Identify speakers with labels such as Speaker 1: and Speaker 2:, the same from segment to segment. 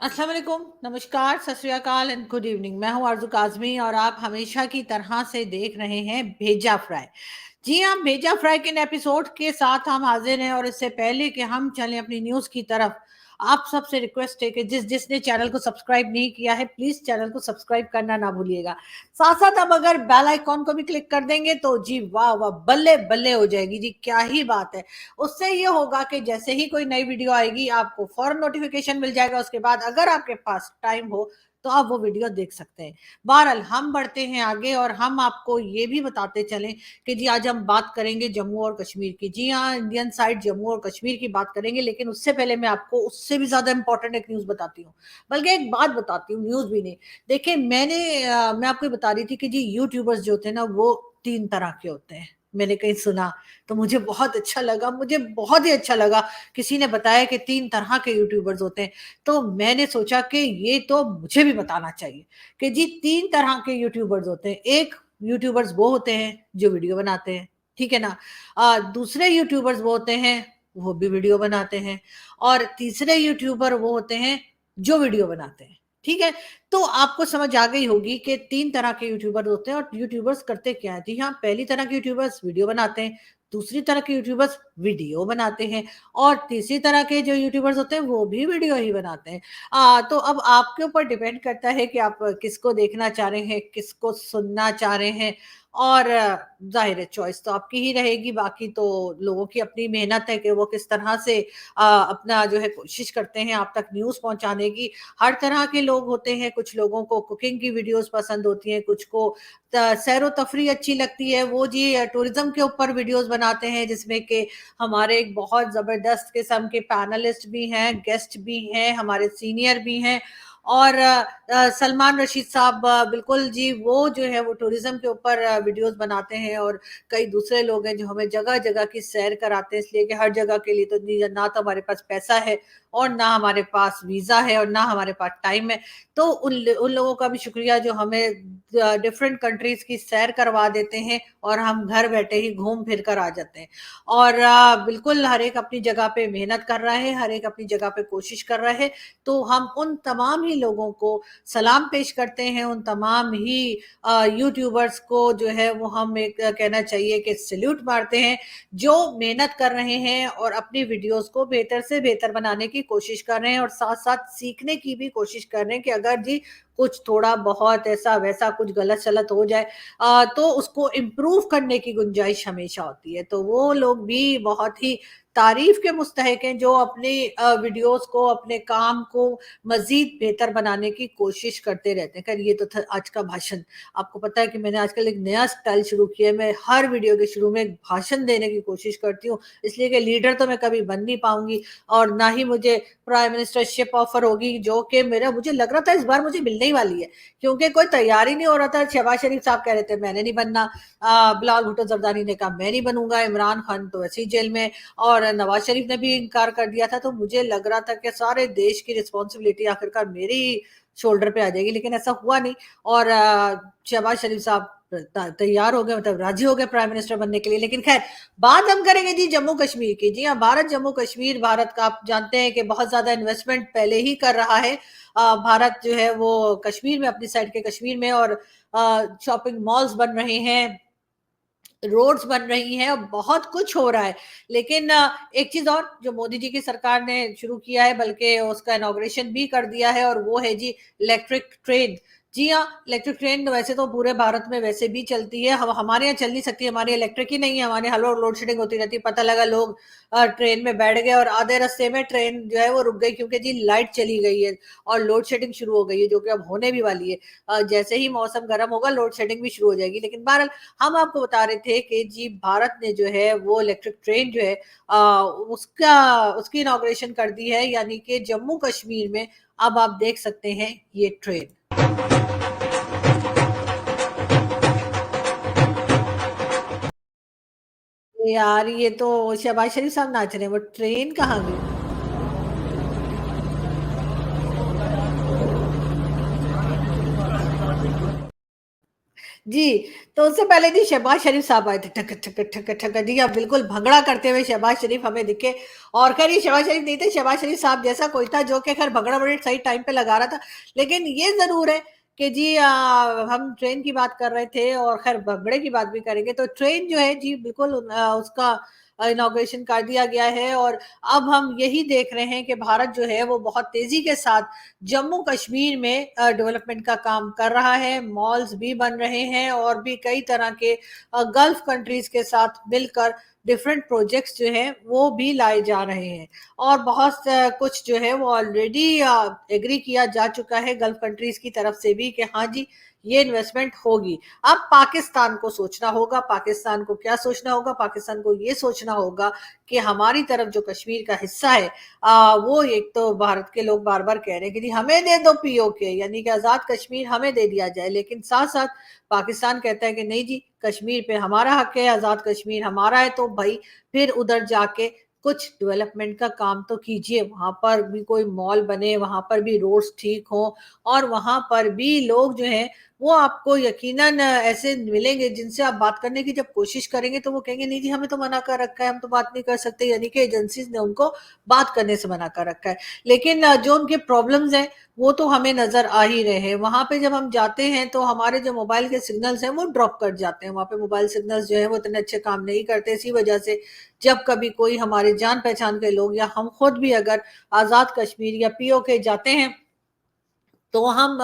Speaker 1: अस्सलाम वालेकुम, नमस्कार, सत श्री अकाल एंड गुड इवनिंग। मैं हूं आरज़ू काज़मी और आप हमेशा की तरह से देख रहे हैं भेजा फ्राई। जी हाँ, भेजा फ्राई के एपिसोड के साथ हम हाजिर हैं और इससे पहले कि हम चलें अपनी न्यूज़ की तरफ, आप सबसे रिक्वेस्ट है कि जिसने चैनल को सब्सक्राइब नहीं किया है, प्लीज़ चैनल को सब्सक्राइब करना ना भूलिएगा। साथ-साथ अब अगर बेल आइकॉन को भी क्लिक कर देंगे तो जी वाह, वाह! बल्ले-बल्ले हो जाएगी जी, क्या ही बात है। उससे ये होगा कि जैसे ही कोई नई वीडियो आएगी आपको फौरन नोटिफिकेशन मिल जाएगा। उसके बाद अगर आपके पास टाइम हो तो आप वो वीडियो देख सकते हैं। बहरहाल हम बढ़ते हैं आगे और हम आपको ये भी बताते चलें कि जी आज हम बात करेंगे जम्मू और कश्मीर की। जी हाँ, इंडियन साइड जम्मू और कश्मीर की बात करेंगे, लेकिन उससे पहले मैं आपको उससे भी ज्यादा इंपॉर्टेंट एक न्यूज बताती हूँ। बल्कि एक बात बताती हूँ, न्यूज भी नहीं। देखिए मैं आपको बता रही थी कि जी यूट्यूबर्स जो होते हैं ना वो तीन तरह के होते हैं। मैंने कहीं सुना तो मुझे बहुत अच्छा लगा, मुझे बहुत ही अच्छा लगा। किसी ने बताया कि 3 तरह के यूट्यूबर्स होते हैं, तो मैंने सोचा कि ये तो मुझे भी बताना चाहिए कि जी 3 तरह के यूट्यूबर्स होते हैं। एक यूट्यूबर्स वो होते हैं जो वीडियो बनाते हैं, ठीक है ना? दूसरे यूट्यूबर्स वो होते हैं, वो भी वीडियो बनाते हैं और तीसरे यूट्यूबर वो होते हैं जो वीडियो बनाते हैं, ठीक है? तो आपको समझ आ गई होगी कि 3 तरह के यूट्यूबर होते हैं और यूट्यूबर्स करते क्या है? जी हाँ, पहली तरह के यूट्यूबर्स वीडियो बनाते हैं, दूसरी तरह के यूट्यूबर्स वीडियो बनाते हैं और तीसरी तरह के जो यूट्यूबर्स होते हैं वो भी वीडियो ही बनाते हैं। तो अब आपके ऊपर डिपेंड करता है कि आप किसको देखना चाह रहे हैं, किसको सुनना चाह रहे हैं और ज़ाहिर है चॉइस तो आपकी ही रहेगी, बाकी तो लोगों की अपनी मेहनत है कि वो किस तरह से अपना जो है कोशिश करते हैं आप तक न्यूज़ पहुँचाने की। हर तरह के लोग होते हैं, कुछ लोगों को कुकिंग की वीडियोज़ पसंद होती हैं, कुछ को सैरो तफरी अच्छी लगती है, वो जी टूरिज्म के ऊपर वीडियोस बनाते हैं जिसमें कि हमारे एक बहुत जबरदस्त किस्म के पैनलिस्ट भी हैं, गेस्ट भी हैं, हमारे सीनियर भी हैं और सलमान रशीद साहब बिल्कुल जी वो जो है वो टूरिज्म के ऊपर वीडियोस बनाते हैं और कई दूसरे लोग हैं जो हमें जगह जगह की सैर कराते हैं, इसलिए कि हर जगह के लिए तो ना तो हमारे पास पैसा है और ना हमारे पास वीजा है और ना हमारे पास टाइम है। तो उन लोगों का भी शुक्रिया जो हमें डिफरेंट कंट्रीज की सैर करवा देते हैं और हम घर बैठे ही घूम फिर कर आ जाते हैं। और बिल्कुल हर एक अपनी जगह पे मेहनत कर रहा है, हर एक अपनी जगह पे कोशिश कर रहा है। तो हम उन तमाम ही लोगों को सलाम पेश करते हैं, उन तमाम ही यूट्यूबर्स को जो है वो हम एक कहना चाहिए कि सैल्यूट मारते हैं, जो मेहनत कर रहे हैं और अपनी वीडियोस को बेहतर से बेहतर बनाने की कोशिश कर रहे हैं और साथ-साथ सीखने की भी कोशिश कर रहे हैं कि अगर जी कुछ थोड़ा बहुत ऐसा वैसा कुछ गलत-सलत हो जाए तो उसको इम्प्रूव करने की गुंजाइश हमेशा होती है। तो वो लोग भी बहुत ही तारीफ़ के मुस्तहिक हैं जो अपनी वीडियोज़ को, अपने काम को मज़ीद बेहतर बनाने की कोशिश करते रहते हैं। खैर ये तो था आज का भाषण। आपको पता है कि मैंने आजकल एक नया स्टाइल शुरू किया है, मैं हर वीडियो के शुरू में एक भाषण देने की कोशिश करती हूँ, इसलिए कि लीडर तो मैं कभी बन नहीं पाऊँगी और ना ही मुझे प्राइम मिनिस्टरशिप ऑफर होगी, जो कि मेरा मुझे लग रहा था इस बार मुझे मिलने ही वाली है, क्योंकि कोई तैयार ही नहीं हो रहा था। शहबाज शरीफ साहब कह रहे थे मैंने नहीं बनना, बिलावल भुट्टो जरदारी ने कहा मैं नहीं बनूंगा, इमरान खान तो ऐसे ही जेल में और नवाज शरीफ ने भी इनकार कर दिया था। तो मुझे लग रहा था कि सारे देश की रिस्पॉन्सिबिलिटी आखिरकार मेरी शोल्डर पे आ जाएगी, लेकिन ऐसा हुआ नहीं और शहबाज शरीफ साहब तैयार हो गए, मतलब राजी हो गए प्राइम मिनिस्टर बनने के लिए। लेकिन खैर बात हम करेंगे जी जम्मू कश्मीर की। जी हाँ, भारत जम्मू कश्मीर, भारत का आप जानते हैं कि बहुत ज्यादा इन्वेस्टमेंट पहले ही कर रहा है। भारत जो है वो कश्मीर में, अपनी साइड के कश्मीर में और शॉपिंग मॉल्स बन रहे हैं, रोड्स बन रही हैं और बहुत कुछ हो रहा है। लेकिन एक चीज और जो मोदी जी की सरकार ने शुरू किया है, बल्कि उसका इनॉग्रेशन भी कर दिया है, और वो है जी इलेक्ट्रिक ट्रेन। जी हाँ, इलेक्ट्रिक ट्रेन वैसे तो पूरे भारत में वैसे भी चलती है, हमारे यहाँ चल नहीं सकती, हमारी इलेक्ट्रिक ही नहीं है, हमारे हर लोड शेडिंग होती रहती है। पता लगा लोग ट्रेन में बैठ गए और आधे रास्ते में ट्रेन जो है वो रुक गई क्योंकि जी लाइट चली गई है और लोड शेडिंग शुरू हो गई है, जो कि अब होने भी वाली है। जैसे ही मौसम गर्म होगा लोड शेडिंग भी शुरू हो जाएगी। लेकिन बहरहाल हम आपको बता रहे थे कि जी भारत ने जो है वो इलेक्ट्रिक ट्रेन जो है उसकी इनॉग्रेशन कर दी है, यानी कि जम्मू कश्मीर में अब आप देख सकते हैं ये ट्रेन। यार ये तो शहबाज शरीफ साहब नाच रहे हैं, वो ट्रेन कहाँ गई? जी, तो उससे पहले जी शहबाज शरीफ साहब आए थे, ठक ठक ठक ठक जी, अब बिल्कुल भंगड़ा करते हुए शहबाज शरीफ हमें दिखे। और खैर ये शहबाज शरीफ नहीं थे, शहबाज शरीफ साहब जैसा कोई था जो कि खैर भंगड़ा बड़े सही टाइम पे लगा रहा था। लेकिन ये जरूर है कि जी हम ट्रेन की बात कर रहे थे और खैर भंगड़े की बात भी करेंगे, तो ट्रेन जो है जी बिल्कुल उसका इनॉग्रेशन कर दिया गया है। और अब हम यही देख रहे हैं कि भारत जो है वो बहुत तेजी के साथ जम्मू कश्मीर में डेवलपमेंट का काम कर रहा है। मॉल्स भी बन रहे हैं और भी कई तरह के गल्फ कंट्रीज के साथ मिलकर डिफरेंट प्रोजेक्ट्स जो हैं वो भी लाए जा रहे हैं। और बहुत कुछ जो है वो ऑलरेडी एग्री किया जा चुका है गल्फ कंट्रीज की तरफ से भी कि हाँ जी ये इन्वेस्टमेंट होगी। अब पाकिस्तान को सोचना होगा, पाकिस्तान को क्या सोचना होगा, पाकिस्तान को ये सोचना होगा कि हमारी तरफ जो कश्मीर का हिस्सा है वो एक तो भारत के लोग बार बार कह रहे हैं कि जी हमें दे दो पीओके, यानी कि आजाद कश्मीर हमें दे दिया जाए, लेकिन साथ साथ पाकिस्तान कहता है कि नहीं जी कश्मीर पे हमारा हक है, आजाद कश्मीर हमारा है, तो भाई फिर उधर जाके कुछ डेवलपमेंट का काम तो कीजिए, वहां पर भी कोई मॉल बने, वहां पर भी रोड्स ठीक हो, और वहां पर भी लोग जो हैं वो आपको यकीनन ऐसे मिलेंगे जिनसे आप बात करने की जब कोशिश करेंगे तो वो कहेंगे नहीं जी हमें तो मना कर रखा है, हम तो बात नहीं कर सकते, यानी कि एजेंसीज ने उनको बात करने से मना कर रखा है। लेकिन जो उनके प्रॉब्लम्स हैं वो तो हमें नजर आ ही रहे हैं। वहां पे जब हम जाते हैं तो हमारे जो मोबाइल के सिग्नल्स हैं वो ड्रॉप कर जाते हैं, वहां पे मोबाइल सिग्नल्स जो है वो इतने अच्छे काम नहीं करते। इसी वजह से जब कभी कोई हमारे जान पहचान के लोग या हम खुद भी अगर आजाद कश्मीर या पीओके जाते हैं तो हम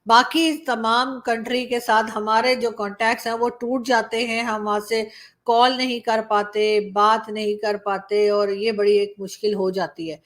Speaker 1: बाकी तमाम कंट्री के साथ हमारे जो कॉन्टैक्ट्स हैं वो टूट जाते हैं, हम वहां से कॉल नहीं कर पाते, बात नहीं कर पाते, और ये बड़ी एक मुश्किल हो जाती है।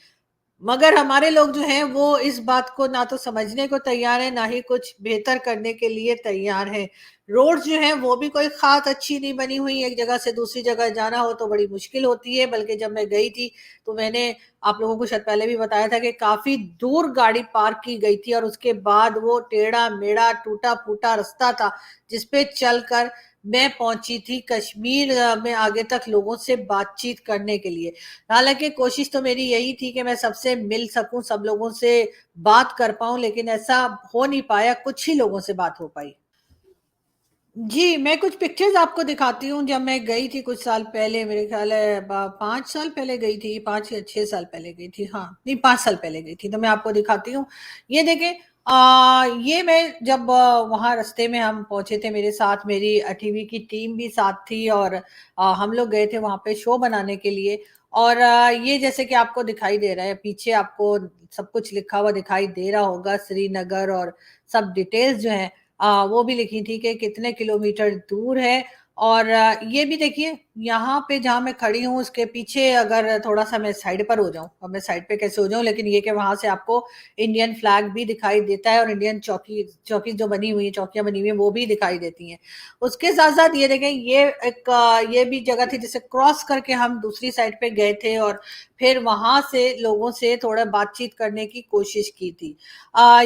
Speaker 1: मगर हमारे लोग जो हैं वो इस बात को ना तो समझने को तैयार है, ना ही कुछ बेहतर करने के लिए तैयार है। रोड जो है वो भी कोई खास अच्छी नहीं बनी हुई, एक जगह से दूसरी जगह जाना हो तो बड़ी मुश्किल होती है। बल्कि जब मैं गई थी तो मैंने आप लोगों को शायद पहले भी बताया था कि काफी दूर गाड़ी पार्क की गई थी और उसके बाद वो टेढ़ा मेढ़ा टूटा फूटा रास्ता था जिसपे चलकर मैं पहुंची थी कश्मीर में आगे तक लोगों से बातचीत करने के लिए। हालांकि कोशिश तो मेरी यही थी कि मैं सबसे मिल सकूं, सब लोगों से बात कर पाऊं, लेकिन ऐसा हो नहीं पाया, कुछ ही लोगों से बात हो पाई। जी, मैं कुछ पिक्चर्स आपको दिखाती हूँ। जब मैं गई थी कुछ साल पहले, मेरे ख्याल है 5 साल पहले गई थी, 5 या 6 साल पहले गई थी, हाँ नहीं 5 साल पहले गई थी, तो मैं आपको दिखाती हूँ। ये देखें, ये मैं जब वहाँ रास्ते में हम पहुंचे थे, मेरे साथ मेरी टीवी की टीम भी साथ थी, और हम लोग गए थे वहाँ पे शो बनाने के लिए। और ये जैसे कि आपको दिखाई दे रहा है पीछे, आपको सब कुछ लिखा हुआ दिखाई दे रहा होगा, श्रीनगर, और सब डिटेल्स जो हैं वो भी लिखी थी कि कितने किलोमीटर दूर है। और ये भी देखिए यहाँ पे जहाँ मैं खड़ी हूँ उसके पीछे, अगर थोड़ा सा मैं साइड पर हो जाऊं, अब मैं साइड पे कैसे हो जाऊं, लेकिन ये कि वहां से आपको इंडियन फ्लैग भी दिखाई देता है और इंडियन चौकी चौकी जो बनी हुई है, चौकियां बनी हुई है, वो भी दिखाई देती हैं। उसके साथ साथ ये देखें, ये एक ये भी जगह थी जिसे क्रॉस करके हम दूसरी साइड पे गए थे, और फिर वहां से लोगों से थोड़ा बातचीत करने की कोशिश की थी।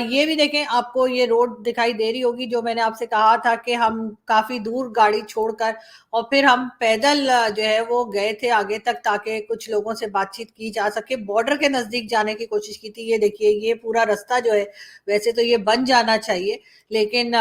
Speaker 1: ये भी देखें, आपको ये रोड दिखाई दे रही होगी जो मैंने आपसे कहा था कि हम काफी दूर गाड़ी छोड़कर और फिर हम पैदल जो है वो गए थे आगे तक, ताकि कुछ लोगों से बातचीत की जा सके। बॉर्डर के नजदीक जाने की कोशिश की थी। ये देखिए, ये पूरा रास्ता जो है, वैसे तो ये बन जाना चाहिए, लेकिन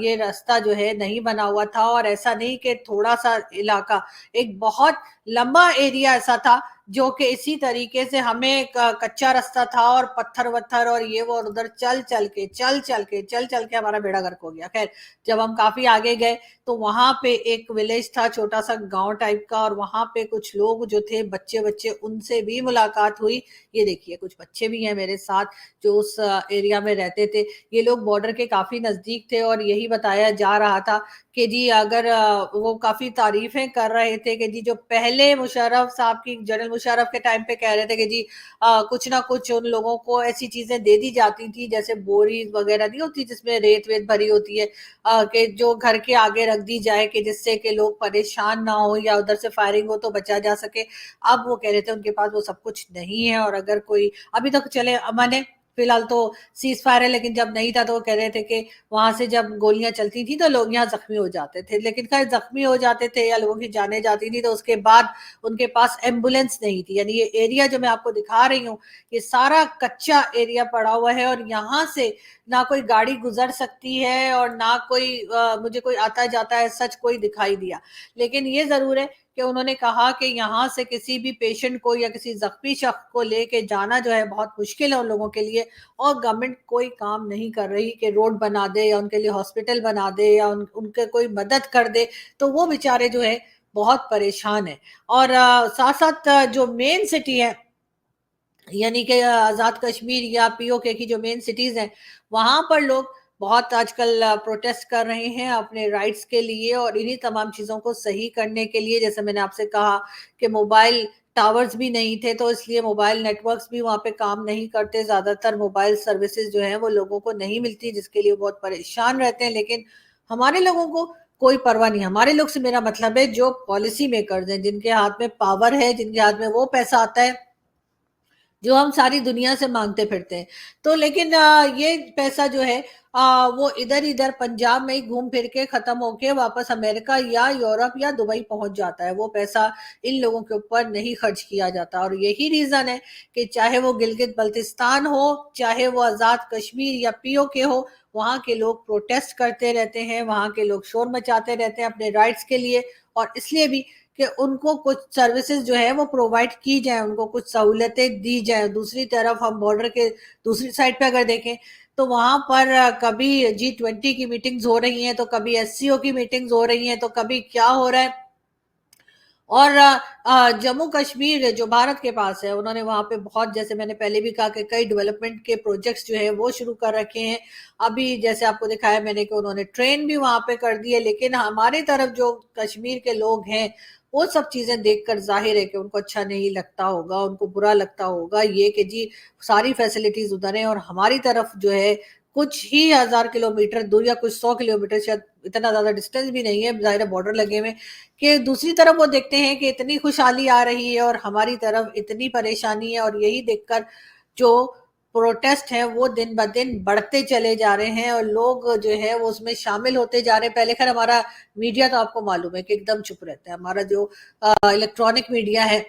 Speaker 1: ये रास्ता जो है नहीं बना हुआ था। और ऐसा नहीं कि थोड़ा सा इलाका, एक बहुत लंबा एरिया ऐसा था जो कि इसी तरीके से हमें कच्चा रास्ता था और पत्थर वत्थर और ये वो, और उधर चल चल के हमारा बेड़ा गर्क हो गया। खैर, जब हम काफी आगे गए तो वहां पे एक विलेज था, छोटा सा गांव टाइप का, और वहां पे कुछ लोग जो थे, बच्चे बच्चे, उनसे भी मुलाकात हुई। ये देखिए, कुछ बच्चे भी हैं मेरे साथ जो उस एरिया में रहते थे। ये लोग बॉर्डर के काफी नजदीक थे और यही बताया जा रहा था कि जी अगर वो काफी तारीफें कर रहे थे कि जी जो पहले मुशर्रफ साहब की, जनरल मुशर्रफ के टाइम पे कह रहे थे कि जी कुछ ना कुछ उन लोगों को ऐसी चीजें दे दी जाती थी जैसे बोरी वगैरह नहीं होती जिसमें रेत वेत भरी होती है, कि जो घर के आगे रख दी जाए कि जिससे कि लोग परेशान ना हो या उधर से फायरिंग हो तो बचा जा सके। अब वो कह रहे थे उनके पास वो सब कुछ नहीं है, और अगर कोई, अभी तक चले अमन है, फिलहाल तो सीज फायर है, लेकिन जब नहीं था तो वो कह रहे थे कि वहां से जब गोलियां चलती थी तो लोग यहाँ जख्मी हो जाते थे, लेकिन खैर जख्मी हो जाते थे या लोगों की जाने जाती थी तो उसके बाद उनके पास एम्बुलेंस नहीं थी। यानी ये एरिया जो मैं आपको दिखा रही हूँ, ये सारा कच्चा एरिया पड़ा हुआ है और यहाँ से ना कोई गाड़ी गुजर सकती है और ना कोई मुझे कोई आता जाता है सच कोई दिखाई दिया। लेकिन ये जरूर है कि उन्होंने कहा कि यहाँ से किसी भी पेशेंट को या किसी जख्मी शख्स को लेके जाना जो है बहुत मुश्किल है उन लोगों के लिए, और गवर्नमेंट कोई काम नहीं कर रही कि रोड बना दे या उनके लिए हॉस्पिटल बना दे या उनके कोई मदद कर दे, तो वो बेचारे जो है बहुत परेशान है। और साथ साथ जो मेन सिटी है, यानी कि आज़ाद कश्मीर या पीओके की जो मेन सिटीज़ हैं, वहाँ पर लोग बहुत आजकल प्रोटेस्ट कर रहे हैं अपने राइट्स के लिए और इन्हीं तमाम चीज़ों को सही करने के लिए। जैसे मैंने आपसे कहा कि मोबाइल टावर्स भी नहीं थे, तो इसलिए मोबाइल नेटवर्क्स भी वहाँ पे काम नहीं करते। ज़्यादातर मोबाइल सर्विसेज जो हैं वो लोगों को नहीं मिलती, जिसके लिए बहुत परेशान रहते हैं। लेकिन हमारे लोगों को कोई परवाह नहीं। हमारे लोग से मेरा मतलब है जो पॉलिसी मेकर्स हैं, जिनके हाथ में पावर है, जिनके हाथ में वो पैसा आता है जो हम सारी दुनिया से मांगते फिरते हैं। तो लेकिन ये पैसा जो है वो इधर इधर पंजाब में ही घूम फिर के खत्म होके वापस अमेरिका या यूरोप या दुबई पहुंच जाता है। वो पैसा इन लोगों के ऊपर नहीं खर्च किया जाता, और यही रीजन है कि चाहे वो गिलगित बल्तिस्तान हो, चाहे वो आजाद कश्मीर या पीओके हो, वहां के लोग प्रोटेस्ट करते रहते हैं, वहां के लोग शोर मचाते रहते हैं अपने राइट्स के लिए। और इसलिए भी कि उनको कुछ सर्विसेज जो है वो प्रोवाइड की जाए, उनको कुछ सहूलतें दी जाए। दूसरी तरफ हम बॉर्डर के दूसरी साइड पे अगर देखें तो वहां पर कभी G20 की मीटिंग्स हो रही हैं, तो कभी SCO की मीटिंग्स हो रही हैं, तो कभी क्या हो रहा है। और जम्मू कश्मीर जो भारत के पास है, उन्होंने वहां पे बहुत, जैसे मैंने पहले भी कहा कि कई डेवलपमेंट के प्रोजेक्ट्स जो है वो शुरू कर रखे हैं। अभी जैसे आपको दिखाया मैंने कि उन्होंने ट्रेन भी वहां पे कर दी है। लेकिन हमारी तरफ जो कश्मीर के लोग हैं, वो सब चीजें देखकर जाहिर है कि उनको अच्छा नहीं लगता होगा, उनको बुरा लगता होगा ये कि जी सारी फैसिलिटीज उधर है और हमारी तरफ जो है कुछ ही 1000 किलोमीटर दूर या कुछ 100 किलोमीटर, शायद इतना ज्यादा डिस्टेंस भी नहीं है, जाहिर बॉर्डर लगे हुए, कि दूसरी तरफ वो देखते हैं कि इतनी खुशहाली आ रही है और हमारी तरफ इतनी परेशानी है। और यही देखकर जो प्रोटेस्ट है वो दिन ब दिन बढ़ते चले जा रहे हैं और लोग जो है वो उसमें शामिल होते जा रहे हैं। पहले खैर हमारा मीडिया तो आपको मालूम है कि एकदम चुप रहता है। हमारा जो इलेक्ट्रॉनिक मीडिया है,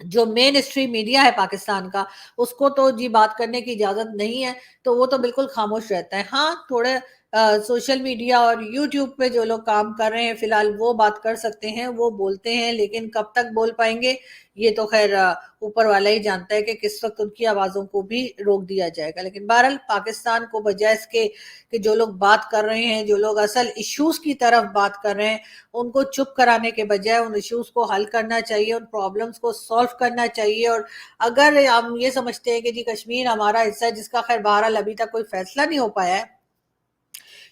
Speaker 1: जो मेन स्ट्रीम मीडिया है पाकिस्तान का, उसको तो जी बात करने की इजाजत नहीं है, तो वो तो बिल्कुल खामोश रहता है। हाँ, थोड़े सोशल मीडिया और यूट्यूब पे जो लोग काम कर रहे हैं फिलहाल वो बात कर सकते हैं, वो बोलते हैं, लेकिन कब तक बोल पाएंगे ये तो खैर ऊपर वाला ही जानता है कि किस वक्त उनकी आवाजों को भी रोक दिया जाएगा। लेकिन बहरहाल पाकिस्तान को बजाय इसके कि जो लोग बात कर रहे हैं, जो लोग असल इश्यूज की तरफ बात कर रहे हैं, उनको चुप कराने के बजाय उन इश्यूज को हल करना चाहिए, उन प्रॉब्लम्स को सॉल्व करना चाहिए। और अगर हम ये समझते हैं कि जी कश्मीर हमारा हिस्सा है, जिसका खैर बहरहाल अभी तक कोई फैसला नहीं हो पाया है,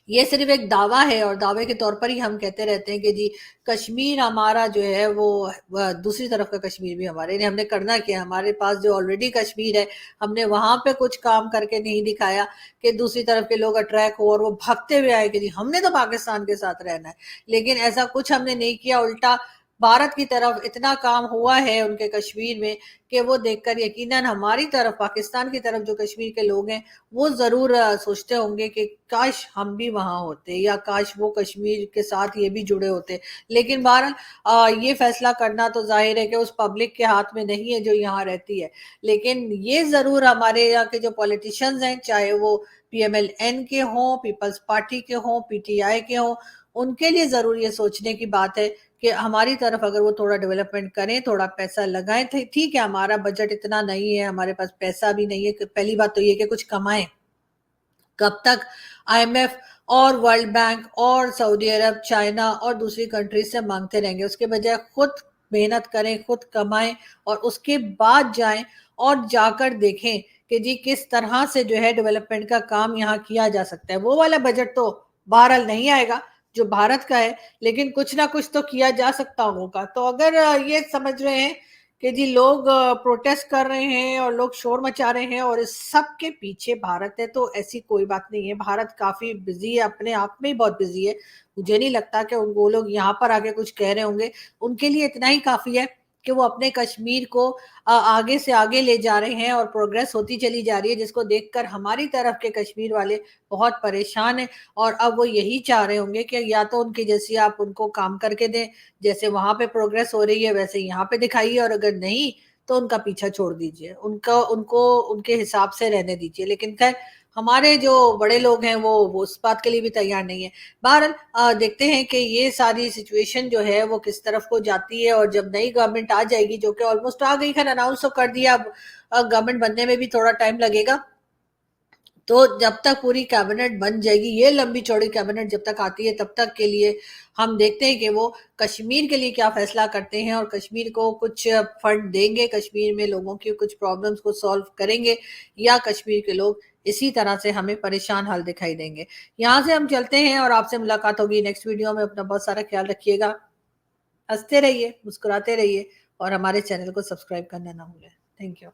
Speaker 1: ये सिर्फ एक दावा है और दावे के तौर पर ही हम कहते रहते हैं कि जी कश्मीर हमारा जो है वो दूसरी तरफ का कश्मीर भी हमारे, हमने करना क्या, हमारे पास जो ऑलरेडी कश्मीर है हमने वहां पे कुछ काम करके नहीं दिखाया कि दूसरी तरफ के लोग अट्रैक्ट हो और वो भागते हुए आए कि जी हमने तो पाकिस्तान के साथ रहना है। लेकिन ऐसा कुछ हमने नहीं किया, उल्टा भारत की तरफ इतना काम हुआ है उनके कश्मीर में कि वो देखकर यकीनन हमारी तरफ, पाकिस्तान की तरफ जो कश्मीर के लोग हैं, वो जरूर सोचते होंगे कि काश हम भी वहां होते या काश वो कश्मीर के साथ ये भी जुड़े होते। लेकिन बहरहाल ये फैसला करना तो जाहिर है कि उस पब्लिक के हाथ में नहीं है जो यहाँ रहती है। लेकिन ये जरूर हमारे यहाँ के जो पॉलिटिशियंस हैं, चाहे वो PMLN के हों, पीपल्स पार्टी के हों, PTI के हों, उनके लिए जरूर ये सोचने की बात है कि हमारी तरफ अगर वो थोड़ा डेवलपमेंट करें, थोड़ा पैसा लगाएं। ठीक है, हमारा बजट इतना नहीं है, हमारे पास पैसा भी नहीं है। पहली बात तो ये कि कुछ कमाएं। कब तक IMF और वर्ल्ड बैंक और सऊदी अरब, चाइना और दूसरी कंट्रीज से मांगते रहेंगे? उसके बजाय खुद मेहनत करें, खुद कमाएं और उसके बाद जाएं और जाकर देखें कि जी किस तरह से जो है डेवलपमेंट का काम यहाँ किया जा सकता है। वो वाला बजट तो बहरहाल नहीं आएगा जो भारत का है, लेकिन कुछ ना कुछ तो किया जा सकता होगा। तो अगर ये समझ रहे हैं कि जी लोग प्रोटेस्ट कर रहे हैं और लोग शोर मचा रहे हैं और इस सब के पीछे भारत है, तो ऐसी कोई बात नहीं है। भारत काफी बिजी है, अपने आप में ही बहुत बिजी है। मुझे नहीं लगता कि वो लोग यहाँ पर आके कुछ कह रहे होंगे। उनके लिए इतना ही काफी है कि वो अपने कश्मीर को आगे से आगे ले जा रहे हैं और प्रोग्रेस होती चली जा रही है, जिसको देखकर हमारी तरफ के कश्मीर वाले बहुत परेशान हैं। और अब वो यही चाह रहे होंगे कि या तो उनकी जैसी आप उनको काम करके दें, जैसे वहां पे प्रोग्रेस हो रही है वैसे यहाँ पे दिखाइए, और अगर नहीं तो उनका पीछा छोड़ दीजिए, उनका उनको उनके हिसाब से रहने दीजिए। लेकिन खैर हमारे जो बड़े लोग हैं वो उस बात के लिए भी तैयार नहीं है। बहरहाल देखते हैं कि ये सारी सिचुएशन जो है वो किस तरफ को जाती है, और जब नई गवर्नमेंट आ जाएगी, जो कि ऑलमोस्ट आ गई, खैर अनाउंस तो कर दिया, अब गवर्नमेंट बनने में भी थोड़ा टाइम लगेगा। तो जब तक पूरी कैबिनेट बन जाएगी, ये लंबी चौड़ी कैबिनेट जब तक आती है, तब तक के लिए हम देखते हैं कि वो कश्मीर के लिए क्या फैसला करते हैं, और कश्मीर को कुछ फंड देंगे, कश्मीर में लोगों की कुछ प्रॉब्लम्स को सॉल्व करेंगे, या कश्मीर के लोग इसी तरह से हमें परेशान हाल दिखाई देंगे। यहाँ से हम चलते हैं और आपसे मुलाकात होगी नेक्स्ट वीडियो में। अपना बहुत सारा ख्याल रखिएगा, हंसते रहिए, मुस्कुराते रहिए, और हमारे चैनल को सब्सक्राइब करना ना भूलें। Thank you.